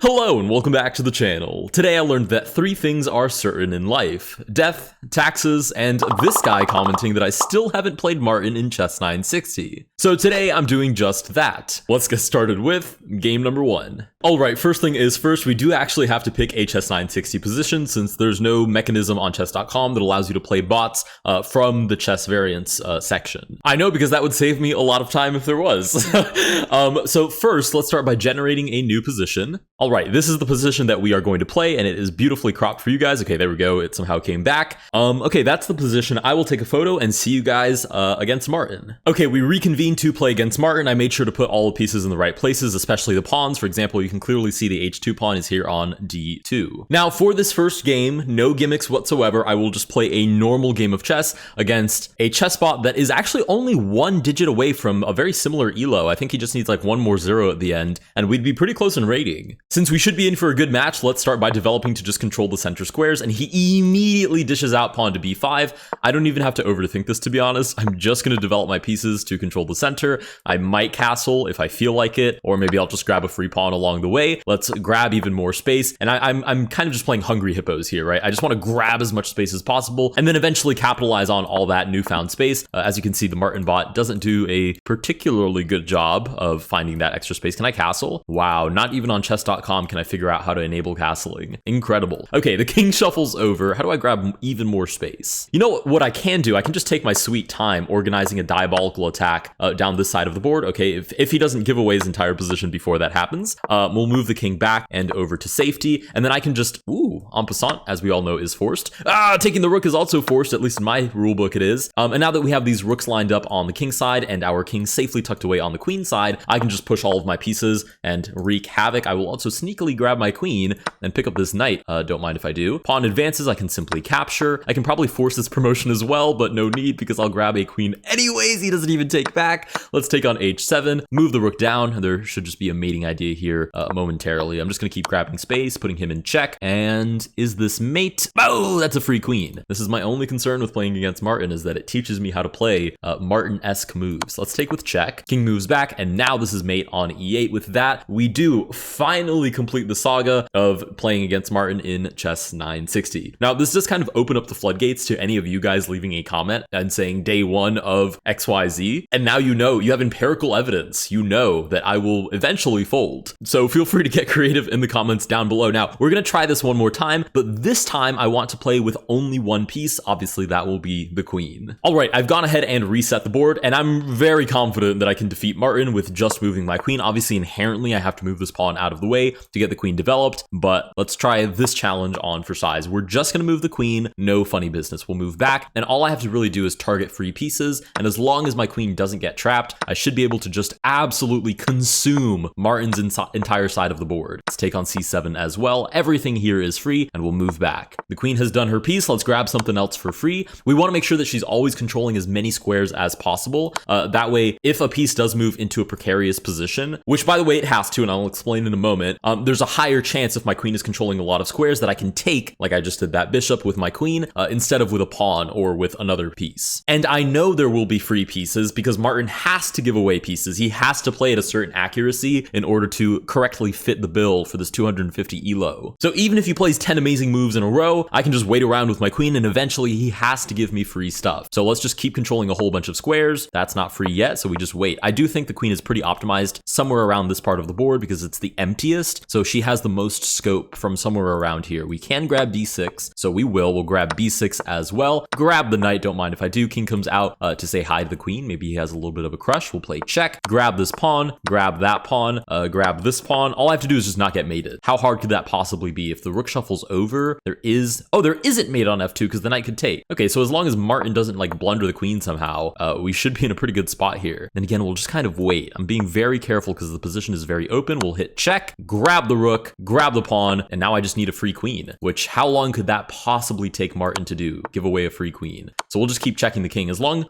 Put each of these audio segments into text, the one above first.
Hello and welcome back to the channel. Today I learned that 3 things are certain in life: death, taxes, and this guy commenting that I still haven't played Martin in Chess960. So today I'm doing just that. Let's get started with game number 1. Alright, first thing is first, we do actually have to pick a Chess960 position since there's no mechanism on chess.com that allows you to play bots from the chess variants section. I know, because that would save me a lot of time if there was. So first, let's start by generating a new position. Alright, this is the position that we are going to play, and it is beautifully cropped for you guys. Okay, there we go. It somehow came back. Okay, that's the position. I will take a photo and see you guys against Martin. Okay, we reconvened to play against Martin. I made sure to put all the pieces in the right places, especially the pawns. For example, you can clearly see the h2 pawn is here on d2. Now, for this first game, no gimmicks whatsoever. I will just play a normal game of chess against a chess bot that is actually only 1 digit away from a very similar elo. I think he just needs like 1 more 0 at the end, and we'd be pretty close in rating. Since we should be in for a good match, let's start by developing to just control the center squares, and he immediately dishes out pawn to b5. I don't even have to overthink this, to be honest. I'm just going to develop my pieces to control the center. I might castle if I feel like it, or maybe I'll just grab a free pawn along the way. Let's grab even more space, and I'm kind of just playing hungry hippos here, right? I just want to grab as much space as possible, and then eventually capitalize on all that newfound space. As you can see, the Martin bot doesn't do a particularly good job of finding that extra space. Can I castle? Wow, not even on chess.com can I figure out how to enable castling. Incredible. Okay, the king shuffles over. How do I grab even more space? You know what I can do? I can just take my sweet time organizing a diabolical attack down this side of the board. Okay, if he doesn't give away his entire position before that happens, we'll move the king back and over to safety, and then I can just, en passant, as we all know, is forced. Taking the rook is also forced, at least in my rulebook it is. And now that we have these rooks lined up on the king side and our king safely tucked away on the queen side, I can just push all of my pieces and wreak havoc. I will also sneakily grab my queen and pick up this knight. Don't mind if I do. Pawn advances, I can simply capture. I can probably force this promotion as well, but no need because I'll grab a queen anyways. He doesn't even take back. Let's take on h7, move the rook down. There should just be a mating idea here momentarily. I'm just going to keep grabbing space, putting him in check. And is this mate? Oh, that's a free queen. This is my only concern with playing against Martin, is that it teaches me how to play Martin-esque moves. Let's take with check. King moves back, and now this is mate on e8. With that, we do finally complete the saga of playing against Martin in Chess960. Now, this does kind of open up the floodgates to any of you guys leaving a comment and saying day 1 of XYZ. And now you know, you have empirical evidence. You know that I will eventually fold. So feel free to get creative in the comments down below. Now, we're going to try this one more time, but this time I want to play with only one piece. Obviously, that will be the queen. All right, I've gone ahead and reset the board, and I'm very confident that I can defeat Martin with just moving my queen. Obviously, inherently, I have to move this pawn out of the way to get the queen developed, but let's try this challenge on for size. We're just going to move the queen. No funny business. We'll move back, and all I have to really do is target free pieces, and as long as my queen doesn't get trapped, I should be able to just absolutely consume Martin's entire side of the board. Let's take on c7 as well. Everything here is free, and we'll move back. The queen has done her piece. Let's grab something else for free. We want to make sure that she's always controlling as many squares as possible. That way, if a piece does move into a precarious position, which by the way, it has to, and I'll explain in a moment, there's a higher chance if my queen is controlling a lot of squares that I can take, like I just did that bishop with my queen, instead of with a pawn or with another piece. And I know there will be free pieces because Martin has to give away pieces. He has to play at a certain accuracy in order to correctly fit the bill for this 250 elo. So even if he plays 10 amazing moves in a row, I can just wait around with my queen, and eventually he has to give me free stuff. So let's just keep controlling a whole bunch of squares. That's not free yet, so we just wait. I do think the queen is pretty optimized somewhere around this part of the board because it's the emptiest, so she has the most scope from somewhere around here. We can grab d6, so we will. We'll grab b6 as well. Grab the knight, don't mind if I do. King comes out to say hi to the queen. Maybe he has a little bit of a crush. We'll play check. Grab this pawn, grab that pawn, grab this pawn. All I have to do is just not get mated. How hard could that possibly be? If the rook shuffles over, there isn't mate on f2 because the knight could take. Okay, so as long as Martin doesn't like blunder the queen somehow, we should be in a pretty good spot here. And again, we'll just kind of wait. I'm being very careful because the position is very open. We'll hit check, grab the rook, grab the pawn, and now I just need a free queen, which how long could that possibly take Martin to do? Give away a free queen. So we'll just keep checking the king as long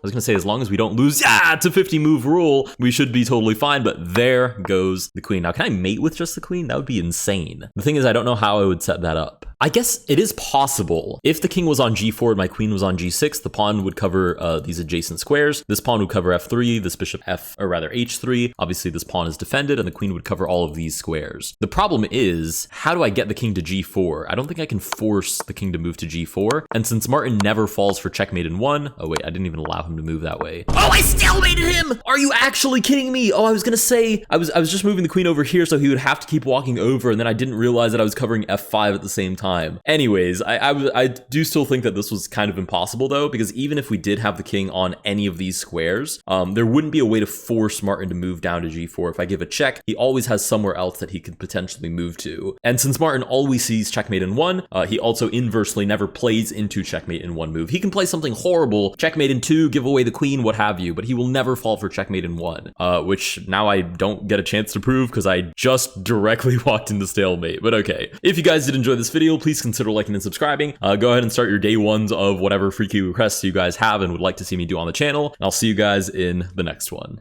as we don't lose, it's a 50 move rule, we should be totally fine, but there goes the queen. Now, can I mate with just the queen? That would be insane. The thing is, I don't know how I would set that up. I guess it is possible. If the king was on g4 and my queen was on g6, the pawn would cover these adjacent squares. This pawn would cover f3, this bishop h3. Obviously, this pawn is defended, and the queen would cover all of these squares. The problem is, how do I get the king to g4? I don't think I can force the king to move to g4. And since Martin never falls for checkmate in 1, oh wait, I didn't even allow him to move that way. Oh, I stalemated him! Are you actually kidding me? Oh, I was gonna say, I was just moving the queen over here so he would have to keep walking over, and then I didn't realize that I was covering f5 at the same time. Anyways, I do still think that this was kind of impossible though, because even if we did have the king on any of these squares, there wouldn't be a way to force Martin to move down to g4. If I give a check, he always has somewhere else that he could potentially move to. And since Martin always sees checkmate in 1, he also inversely never plays into checkmate in 1 move. He can play something horrible, checkmate in 2, give away the queen, what have you, but he will never fall for checkmate in 1, which now I don't get a chance to prove because I just directly walked into stalemate. But okay, if you guys did enjoy this video, please consider liking and subscribing. Go ahead and start your day ones of whatever freaky requests you guys have and would like to see me do on the channel, and I'll see you guys in the next one.